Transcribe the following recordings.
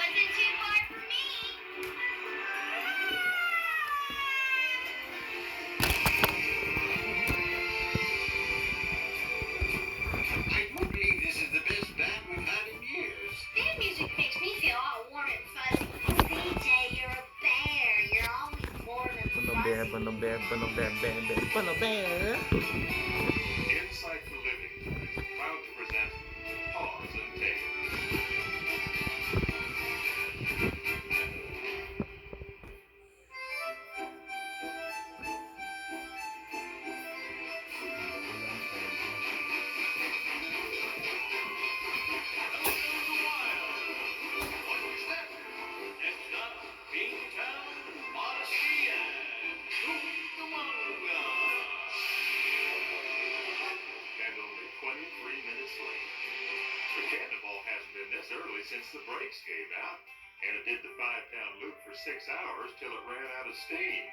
wasn't too far from me. I do believe this is the best band we've had in years. Band music makes me feel all warm and fuzzy. CJ, you're a bear. You're always warm and fuzzy. Insight for Living is proud to present Paws and Tails. Since the brakes gave out, and it did the 5-pound loop for 6 hours till it ran out of steam.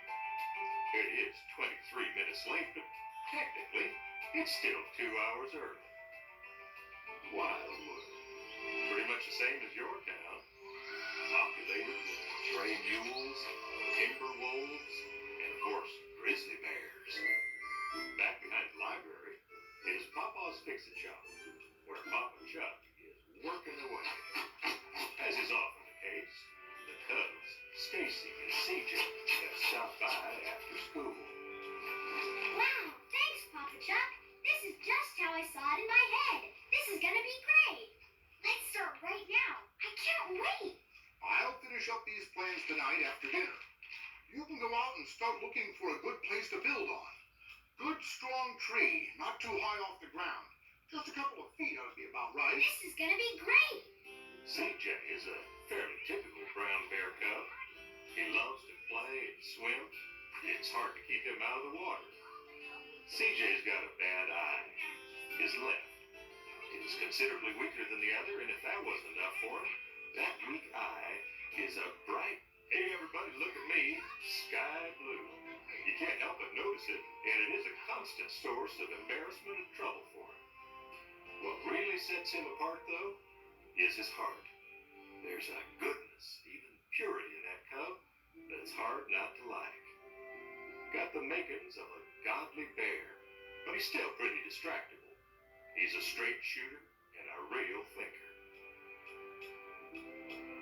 It is 23 minutes late, but technically, it's still 2 hours early. Wildwood, pretty much the same as your town, populated with stray mules, timber wolves, and of course, grizzly bears. Back behind the library is Papa's Fix-It Shop, where Papa Chuck is working away. As is often the case, the Cubs, Stacy and CJ have stopped by after school. Wow, thanks, Papa Chuck. This is just how I saw it in my head. This is gonna be great. Let's start right now. I can't wait. I'll finish up these plans tonight after dinner. You can go out and start looking for a good place to build on. Good, strong tree, not too high off the ground. Just a couple of feet ought to be about right. This is gonna be great. CJ is a fairly typical brown bear cub. He loves to play and swim. It's hard to keep him out of the water. CJ's got a bad eye. His left. It is considerably weaker than the other, and if that wasn't enough for him, that weak eye is a bright, hey everybody look at me, sky blue. You can't help but notice it, and it is a constant source of embarrassment and trouble for him. What really sets him apart, though, is his heart. There's a goodness, even purity in that cub that's hard not to like. Got the makings of a godly bear, but he's still pretty distractible. He's a straight shooter and a real thinker.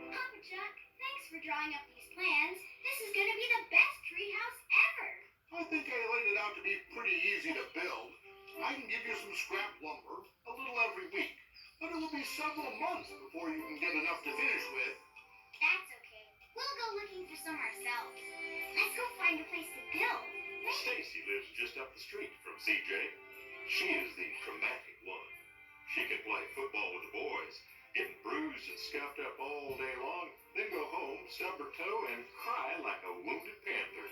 Papa Chuck, thanks for drawing up these plans. This is gonna be the best treehouse ever. I think I laid it out to be pretty easy to build. I can give you some scrap lumber, a little every week, but it will be several months before you can get enough to finish with. That's okay. We'll go looking for some ourselves. Let's go find a place to build. Stacy lives just up the street from CJ. She is the dramatic one. She can play football with the boys, getting bruised and scuffed up all day long, then go home, stub her toe, and cry like a wounded panther.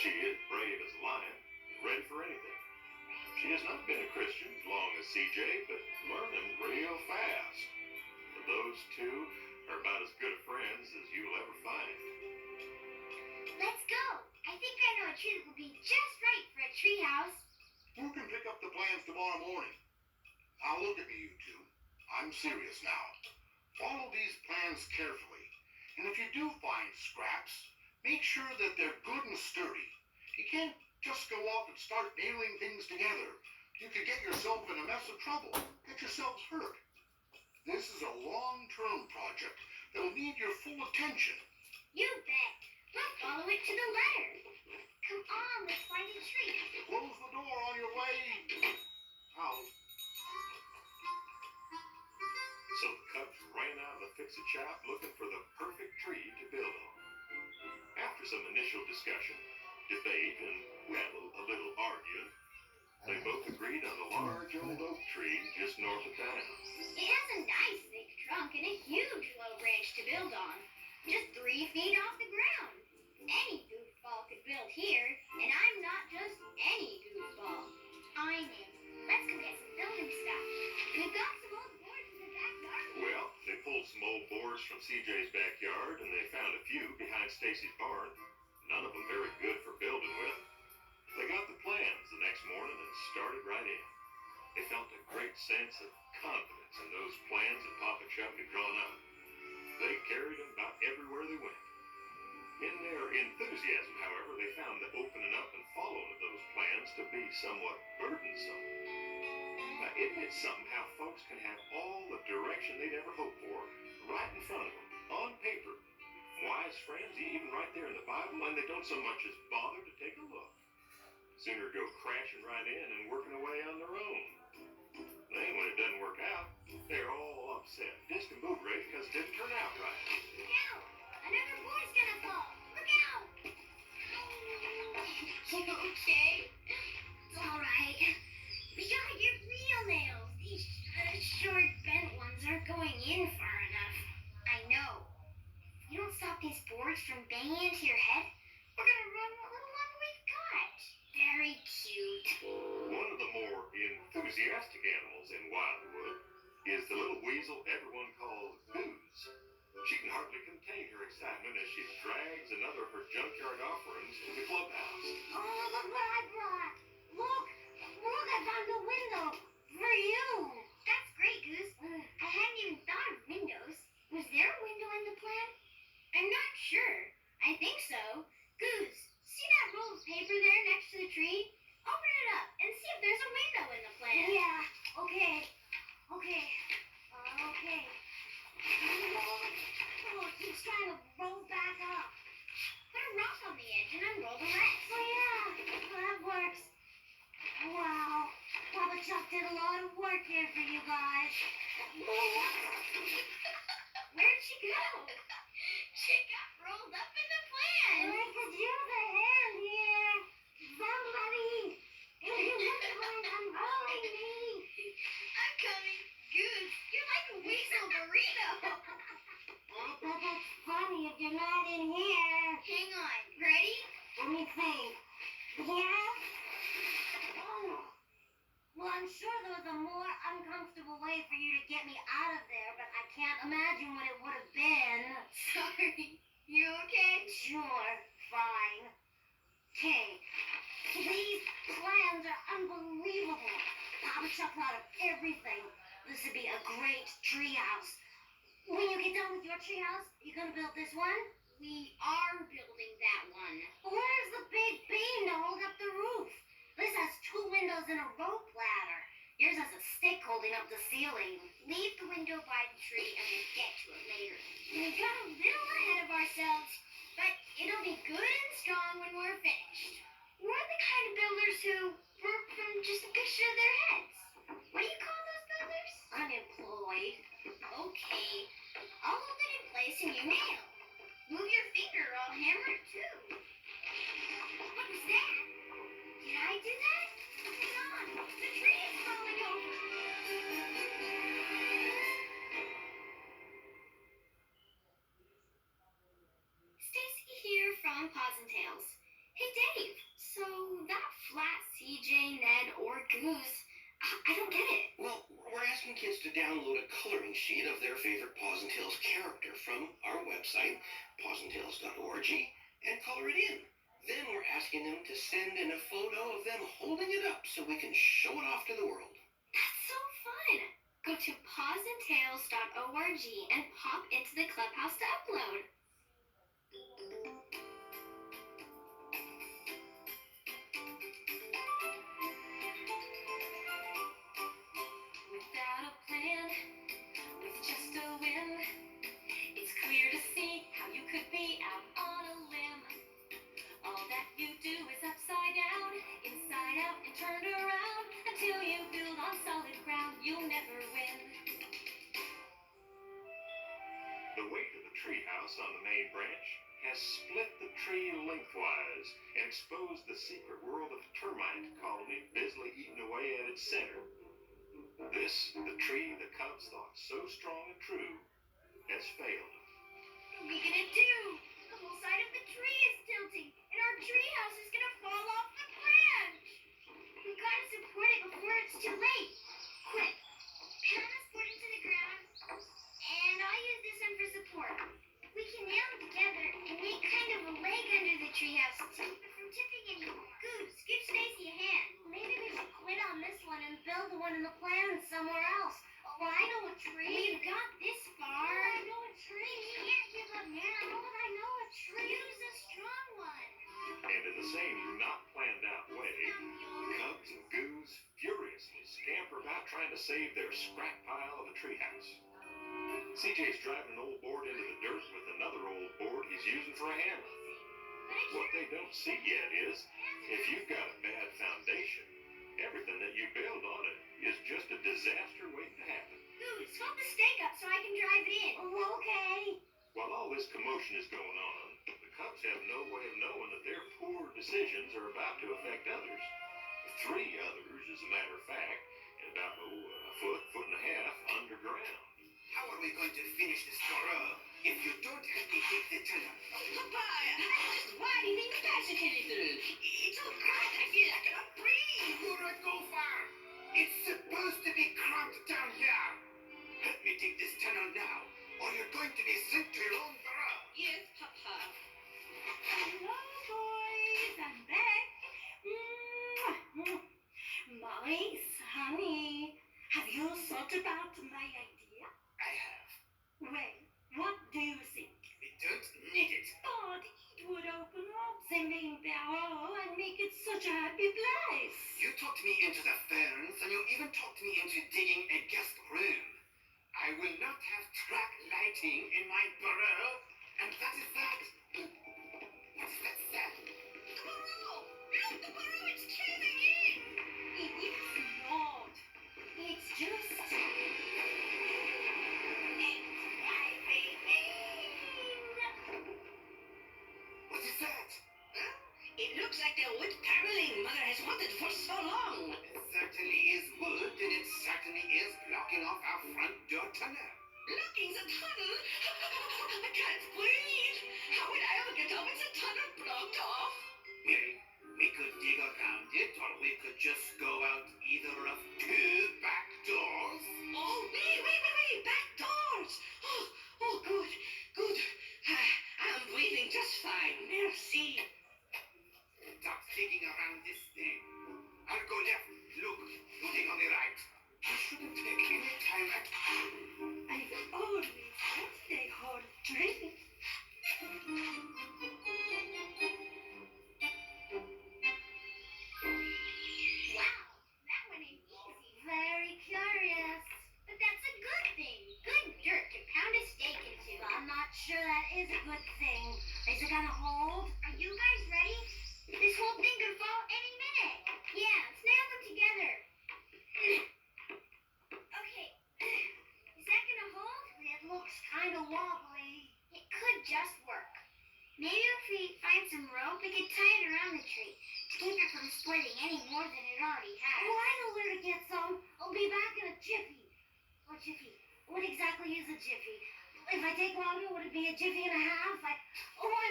She is brave as a lion, ready for anything. She has not been a Christian as long as CJ, but learning real fast. Those two are about as good of friends as you'll ever find. Let's go. I think I know a tree that will be just right for a treehouse. You can pick up the plans tomorrow morning. Now look at me, you two. I'm serious now. Follow these plans carefully. And if you do find scraps, make sure that they're good and sturdy. You can't just go off and start nailing things together. You could get yourself in a mess of trouble. Get yourselves hurt. This is a long-term project that'll need your full attention. You bet. We'll follow it to the letter. Come on, let's find a tree. Close the door on your way out. So the Cubs ran out of the Fix-It Shop looking for the perfect tree to build on. After some initial discussion, debate, and, well, a little arguing, they both agreed on a large old oak tree just north of town. It has a nice thick trunk and a huge low branch to build on. Just 3 feet off the ground. Any goofball could build here, and I'm not just any goofball. I'm in. Let's go get some building stuff. We've got some old boards in the backyard. Well, they pulled some old boards from CJ's backyard, and they found a few behind Stacy's barn. None of them very good for building with. They got the plans the next morning and started right in. They felt a great sense of confidence in those plans that Papa Chuck had drawn up. They carried them about everywhere they went. In their enthusiasm, however, they found the opening up and following of those plans to be somewhat burdensome. Now, isn't it something how folks can have all the direction they'd ever hoped for right in front of them, on paper? Wise friends, even right there in the Bible, and they don't so much as bother to take a look. Sooner go crashing right in and working away on their own. Then when it doesn't work out, they're all upset, pissed and boot rage because it didn't turn out right. Look out! Another board's gonna fall! Look out! You okay? It's alright. We gotta get real nails. These short bent ones aren't going in far enough. I know. If you don't stop these boards from banging into your head, we're gonna run what little luck we've got. Very cute. One of the more enthusiastic animals in Wildwood is the little weasel everyone calls Goose. She can hardly contain her excitement as she drags another of her junkyard offerings to the clubhouse. Oh, look what I brought! Look! Look, I found a window! For you! That's great, Goose. I hadn't even thought of windows. Was there a window in the plan? I'm not sure. I think so. Goose, see that roll of paper there next to the tree? Open it up and see if there's a window in the plan. Yeah, okay. Okay. Okay. Oh, it keeps trying to roll back up. Put a rock on the edge and unroll the rest. Oh, yeah. That works. Wow. Papa Chuck did a lot of work here for you guys. Where'd she go? She got rolled up in the plan. I could use a hand here. Somebody. Unrolling me. I'm coming. Goose, you're like a weasel burrito. I bet that's funny if you're not in here. Hang on. Ready? Let me think. Yeah? Oh. Well, I'm sure there was a more uncomfortable way for you to get me out of there, but I can't imagine what it would have been. Sorry. You okay? Sure. Fine. Okay. These plans are unbelievable. Papa Chuck thought of everything. This would be a great treehouse. When you get done with your treehouse, you gonna build this one? We are building that one. Where's the big beam to hold up the roof? This has 2 windows and a rope ladder. Yours has a stick holding up the ceiling. Leave the window by the tree and we'll get to it later. We got a little ahead of ourselves, but it'll be good and strong when we're finished. We're the kind of builders who work from just a picture of their heads. What do you call those builders? Unemployed. Okay. I'll hold it in place and you nail. Move your finger, I'll hammer it too. What was that? Did I do that? Hang on. The tree is falling over. Stacy here from Paws and Tails. Hey Dave, so that flat CJ, Ned, or Goose, I don't get it. Well, we're asking kids to download a coloring sheet of their favorite Paws and Tails character from our website, pawsandtails.org, and color it in. Then we're asking them to send in a photo of them holding it up so we can show it off to the world. That's so fun. Go to pawsandtails.org and pop into the clubhouse to upload. Without a plan, with just a whim, it's clear to see how you could be out on a limb. All that you do is upside down, inside out, and turn around until you build on solid ground. You'll never win. The weight of the treehouse on the main branch has split the tree lengthwise and exposed the secret world of the termite colony busily eating away at its center. This, the tree the cubs thought so strong and true, has failed. What are we gonna do? The whole side of the tree is tilting, and our treehouse is gonna fall off the branch. We gotta support it before it's too late. Quick, pound this board into the ground, and I'll use this one for support. We can nail them together and make kind of a leg under the treehouse to keep it from tipping anymore. Goose, give Stacy a hand. Maybe we should quit on this one and build the one in the plan somewhere else. Oh, I know a tree. We've got this far. I know a tree. and in the same not planned out way, Cubs and Goose furiously scamper about trying to save their scrap pile of a treehouse. CJ's driving an old board into the dirt with another old board he's using for a hammer. What they don't see yet is, if you've got a bad foundation, everything that you build on it is just a disaster waiting to happen. Goose, hold the stake up so I can drive it in. Oh, okay. While all this commotion is going on, the Cubs have no way of knowing that their poor decisions are about to affect others. 3 others, as a matter of fact, and about a foot and a half underground. How are we going to finish this burrow if you don't help me dig the tunnel? Papa, I'm just widening the passage a little. It's all cramped. I feel like I cannot breathe. You're a gopher! It's supposed to be cramped down here! Help me dig this tunnel now, or you're going to be sent to your own burrow! Yes, Papa. Hello, boys. I'm back. Molly, honey, have you thought about my idea? I have. Well, what do you think? We don't need it. But it would open up the main barrel and make it such a happy place. You talked me into the ferns, and you even talked me into digging a guest room. I will not have track lighting in my burrow, and that is that. What is that sound? The burrow! Look, the burrow, it's caving in! It's not. It's just... What is that? Huh? It looks like the wood paneling Mother has wanted for so long. It certainly is wood, and it certainly is blocking off our front door tunnel. Blocking the tunnel? I can't breathe. How will I ever get out with the tunnel blocked off? Well, we could dig around it, or we could just go out either of 2 back doors. Oh, wait, back doors. Oh, good. I'm breathing just fine. Merci. Stop digging around this thing. I'll go left. Look, you dig on the right. You shouldn't take any time at all. I've always wanted a hard drink. Wow, that went in easy. Very curious. But that's a good thing. Good dirt to pound a steak into. I'm not sure that is a good thing. Is it gonna hold? Are you guys ready? This whole thing could fall any minute. Yeah, let's nail them together. Okay. Is that gonna hold? It looks kind of wobbly. It could just work. Maybe if we find some rope, we could tie it around the tree to keep it from splitting any more than it already has. Oh, I know where to get some. I'll be back in a jiffy. What jiffy? What exactly is a jiffy? If I take longer, would it be a jiffy and a half? I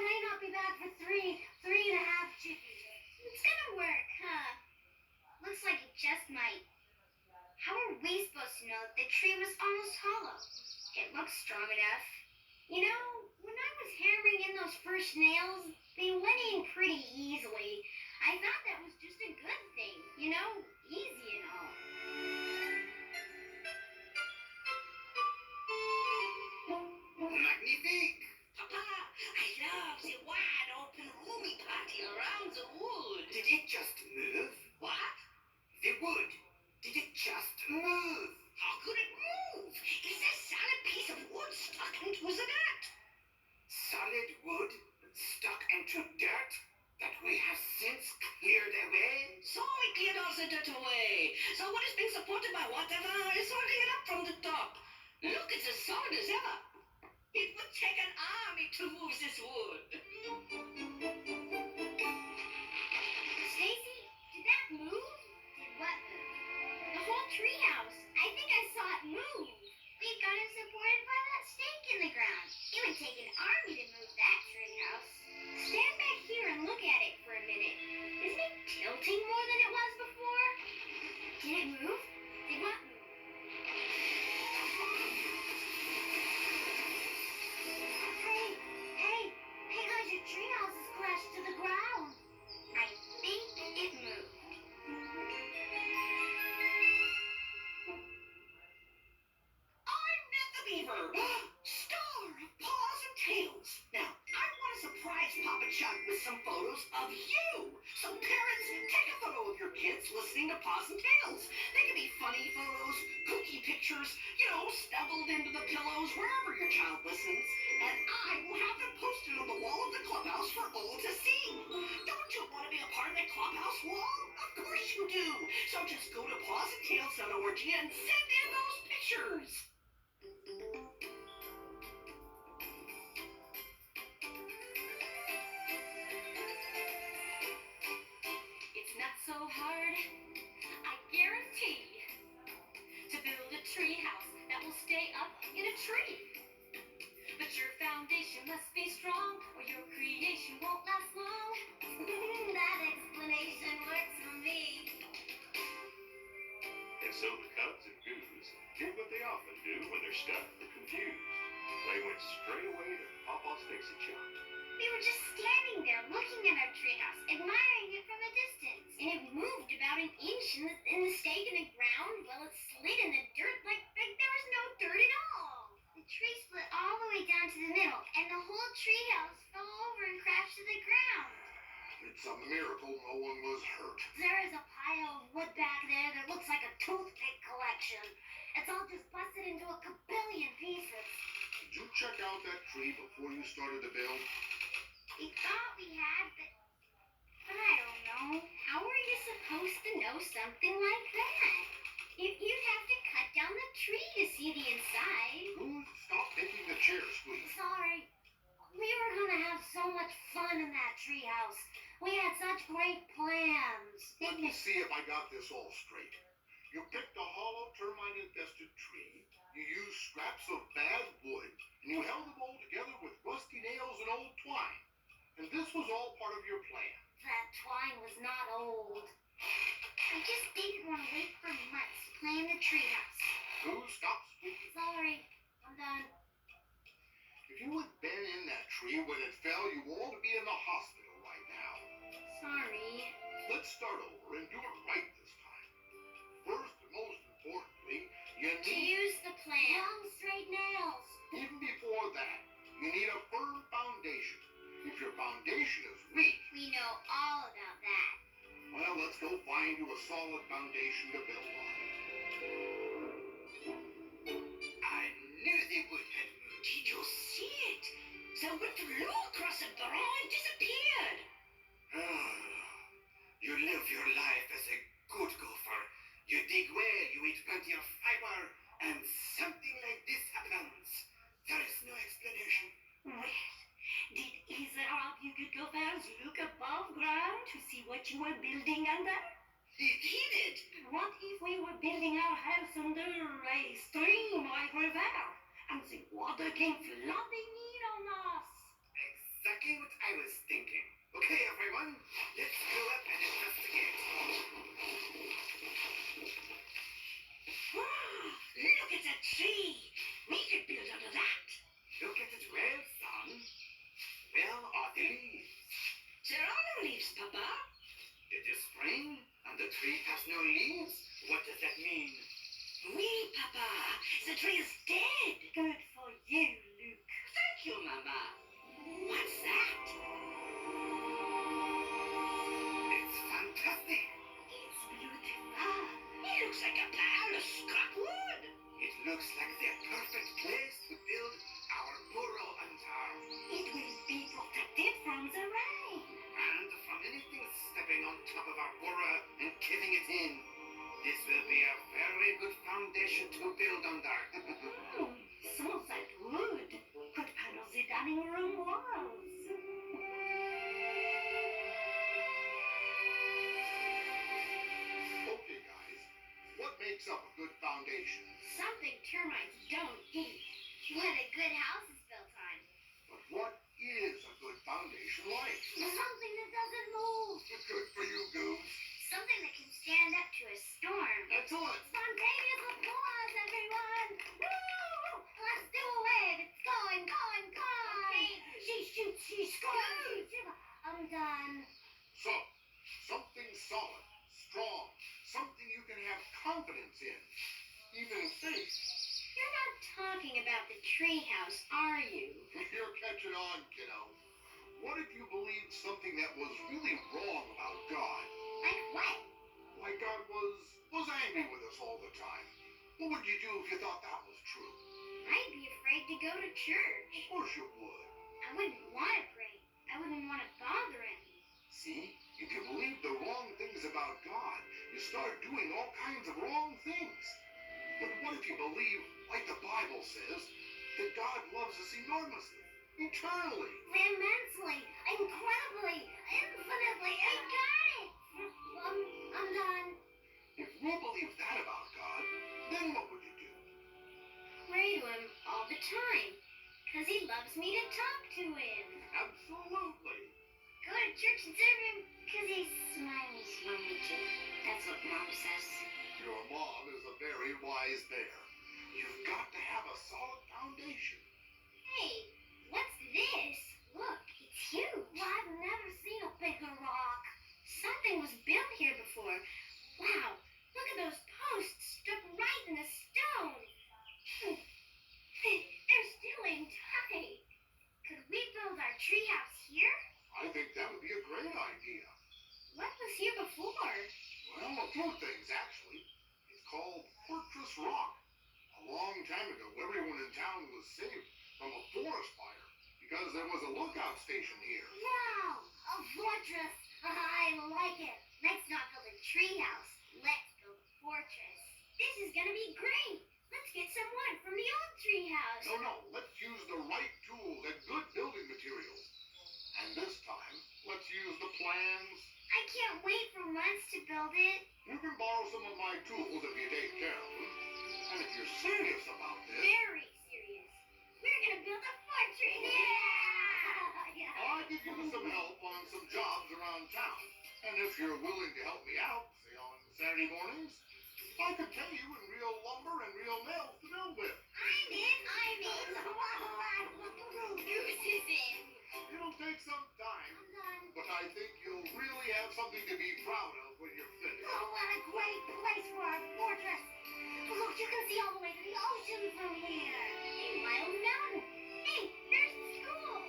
may not be back for three and a half jiffies. It's gonna work, huh? Looks like it just might. How are we supposed to know that the tree was almost hollow? It looks strong enough. You know, when I was hammering in those first nails, they went in pretty easily. I thought that was just a good thing. You know, easy and all. Magnifique! Papa, I love the wide open roomy party around the wood. Did it just move? What? The wood. Did it just move? How could it move? It's a solid piece of wood stuck into the dirt. Solid wood stuck into dirt that we have since cleared away? So we cleared all the dirt away. So what is being supported by whatever is holding it up from the top. Look, it's as solid as ever. It would take an army to move this wood. Stacy, did that move? Did what move? The whole treehouse. I think I saw it move. We've got it supported by that stake in the ground. It would take an army to move that treehouse. Stand back here and look at it for a minute. Isn't it tilting more than it was before? Did it move? Did what move? Hey guys, your treehouse is crashed to the ground. I think it moved. I'm Ned the Beaver, star of Paws and Tails. Now, I want to surprise kids listening to Paws and Tails. They can be funny photos, kooky pictures, snuggled into the pillows wherever your child listens. And I will have them posted on the wall of the clubhouse for all to see. Don't you want to be a part of that clubhouse wall? Of course you do. So just go to pawsandtails.org and send in those pictures. It's not so hard, I guarantee, to build a tree house that will stay up in a tree. But your foundation must be strong, or your creation won't last long. That explanation works for me. And so the Cubs and Goose did what they often do when they're stuck or confused. They went straight away to Papa's Dixie Shop. We were just standing there looking at our treehouse, admiring it from a distance. And it moved about an inch in the stake in the ground while it slid in the dirt like there was no dirt at all. The tree split all the way down to the middle, and the whole treehouse fell over and crashed to the ground. It's a miracle no one was hurt. There is a pile of wood back there that looks like a toothpick collection. It's all just busted into a kabillion pieces. Did you check out that tree before you started to build? We thought we had, but I don't know. How were you supposed to know something like that? You'd have to cut down the tree to see the inside. Goose, stop making the chair squeak. Sorry. We were gonna have so much fun in that treehouse. We had such great plans. Let me see if I got this all straight. You picked a hollow termite-infested tree, you used scraps of bad wood, and you held them all together with rusty nails and old twine. And this was all part of your plan. That twine was not old. I just didn't want to wait for months to play in the treehouse. Goose, stop squeaking. Sorry, I'm done. If you had been in that tree when it fell, you ought to be in the hospital right now. Sorry. Let's start over and do it right this time. First and most importantly, you To need, use the plan. Long straight nails. even before that, you need a firm foundation. If your foundation is weak, We know all about that. well, let's go find you a solid foundation to build on. I knew they would have moved. Did you see it? The wind blew across the barn and disappeared. You live your life as a good gopher. You dig well, you eat plenty of fiber, and something like this happens. There is no explanation. Well, did either of you good gophers look above ground to see what you were building under? He did. What if we were building our house under a stream or a river, and the water came flooding in on us? Exactly what I was thinking. Okay, everyone, let's go up and investigate. Look at that tree. We could build under that. Look at it well, son. Where are the leaves? There are no leaves, Papa. It is spring, and the tree has no leaves. What does that mean? Oui, Papa. The tree is dead. Good for you, Luke. Thank you, Mama. What's that? It's fantastic. It's beautiful. It looks like a pile of scrap wood. It looks like the perfect place to build our burrow under. It will be protected from the rain. And from anything stepping on top of our burrow and caving it in. This will be a very good foundation to build under. Some of that wood could panel the dining room walls. Okay, guys, what makes up a good foundation? Something termites don't eat. What a good house is built on. But what is a good foundation like? Something that doesn't move. Good for you, Goose. Something that can stand up to a storm. Excellent. Spontaneous applause, everyone! Woo! Let's do a wave. It's going, going, going. She shoots, she scores. I'm done. So, something solid, strong, something you can have confidence in, even safe. You're not talking about the treehouse, are you? You're catching on, kiddo. What if you believed something that was really wrong about God? Like what? like God was angry with us all the time. What would you do if you thought that was true? I'd be afraid to go to church. Of course you would. I wouldn't want to pray. I wouldn't want to bother him. See, if you believe the wrong things about God, you start doing all kinds of wrong things. But what if you believe, like the Bible says, that God loves us enormously, eternally? Immensely, incredibly, infinitely. I got it. I'm done. If you believe that about God, then what would you do? Pray to him all the time. Because he loves me to talk to him. Absolutely. Go to church and serve him because he smiles for me too. That's what Mom says. Your mom is a very wise bear. You've got to have a solid foundation. Hey, what's this? Look, it's huge. Well, I've never seen a bigger rock. Something was built here before. Wow, look at those posts stuck right in the stone. They're still in tight. Could we build our treehouse here? I think that would be a great idea. What was here before? Well, a few things, actually. It's called Fortress Rock. A long time ago, everyone in town was saved from a forest fire because there was a lookout station here. Wow, a fortress. I like it. Let's not build a treehouse. Let's build a fortress. This is gonna be great. Let's get some wood from the old treehouse. No, let's use the right tools and good building materials. And this time, let's use the plans. I can't wait for months to build it. You can borrow some of my tools if you take care of them. And if you're serious about this, Very serious. We're gonna build a fortress. Yeah. I'll give you some help on some jobs around town. And if you're willing to help me out, say on Saturday mornings, I could pay you in real lumber and real nails to build with. I'm in. Goose is in. It'll take some time, I'm done. but I think you'll really have something to be proud of when you're finished. Oh, what a great place for our fortress. Look, you can see all the way to the ocean from here. And Wild Mountain. Hey, there's the school.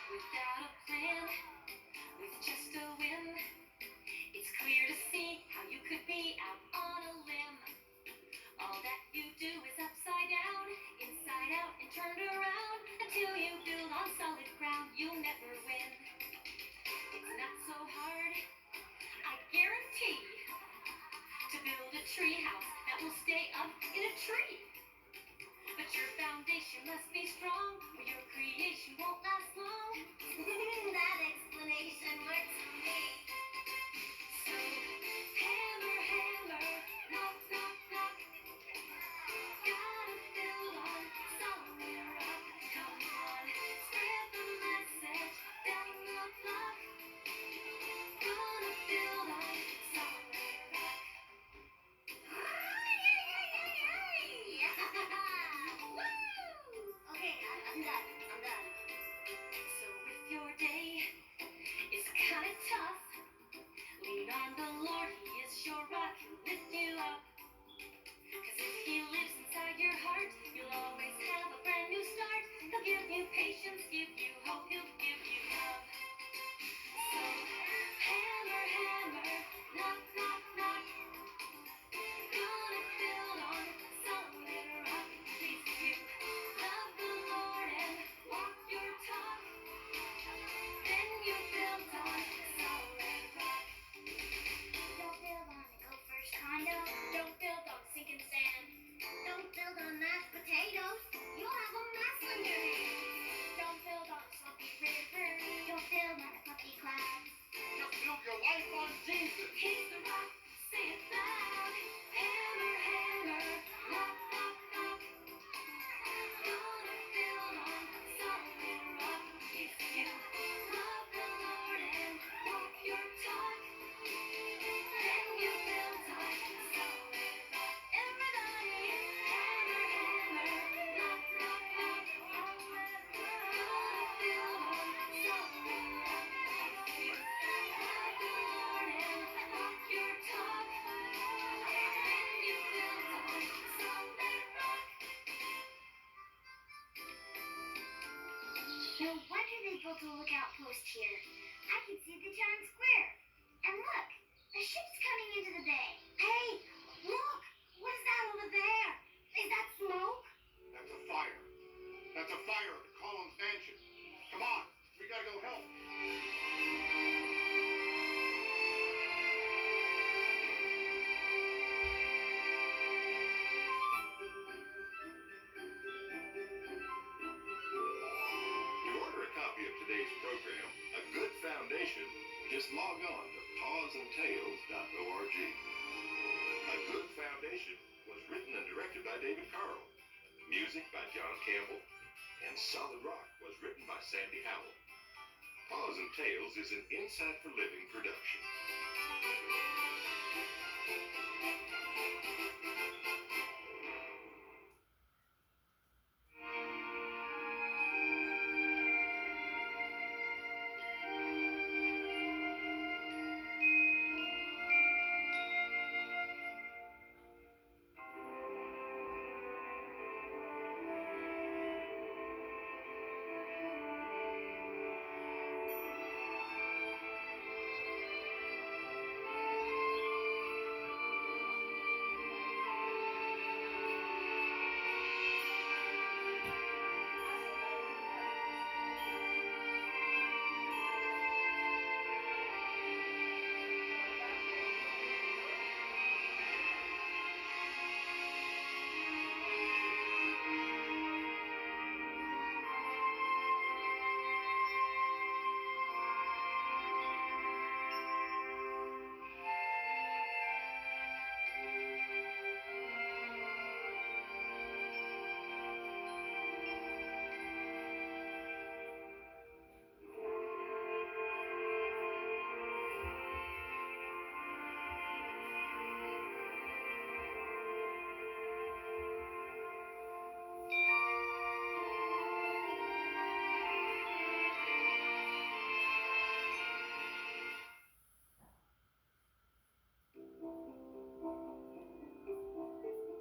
Without a plan, with just a whim, it's clear to see how you could be out on a limb. All that you do is upside down, inside out, and turned around. Until you build on solid ground, you'll never win. It's not so hard, I guarantee, to build a tree house that will stay up in a tree. But your foundation must be strong, or your creation won't last long. That explanation works for me. So, hammer, hammer, knock, knock, knock. Gotta build on solid rock. Come on, spread the message down the block. Gonna build on solid rock. Woo! Okay, I'm done. So with your day beautiful lookout post here. I can see the town square. And look, a ship's coming into the bay. Hey, look! What is that over there? Is that smoke? That's a fire. That's a fire at the Collins Mansion. Come on, we gotta go help. To order a copy of today's program, A Good Foundation, just log on to pawsandtails.org. A Good Foundation was written and directed by David Carl. Music by John Campbell. And Solid Rock was written by Sandy Howell. Paws and Tales is an Insight for Living production.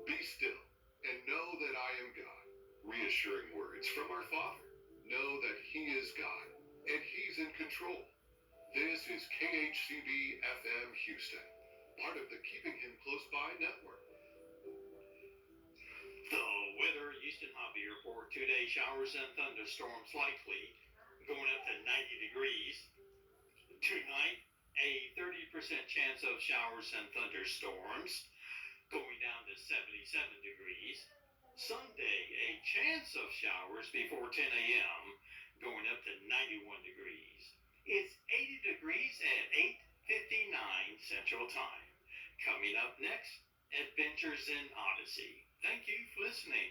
Be still and know that I am God. Reassuring words from our Father. Know that He is God and He's in control. This is KHCB FM Houston, part of the Keeping Him Close By network. The weather, Houston Hobby Report, 2-day showers and thunderstorms likely, going up to 90 degrees. Tonight, a 30% chance of showers and thunderstorms, going down to 77 degrees. Sunday, a chance of showers before 10 a.m., going up to 91 degrees. It's 80 degrees at 8:59 Central Time. Coming up next, Adventures in Odyssey. Thank you for listening.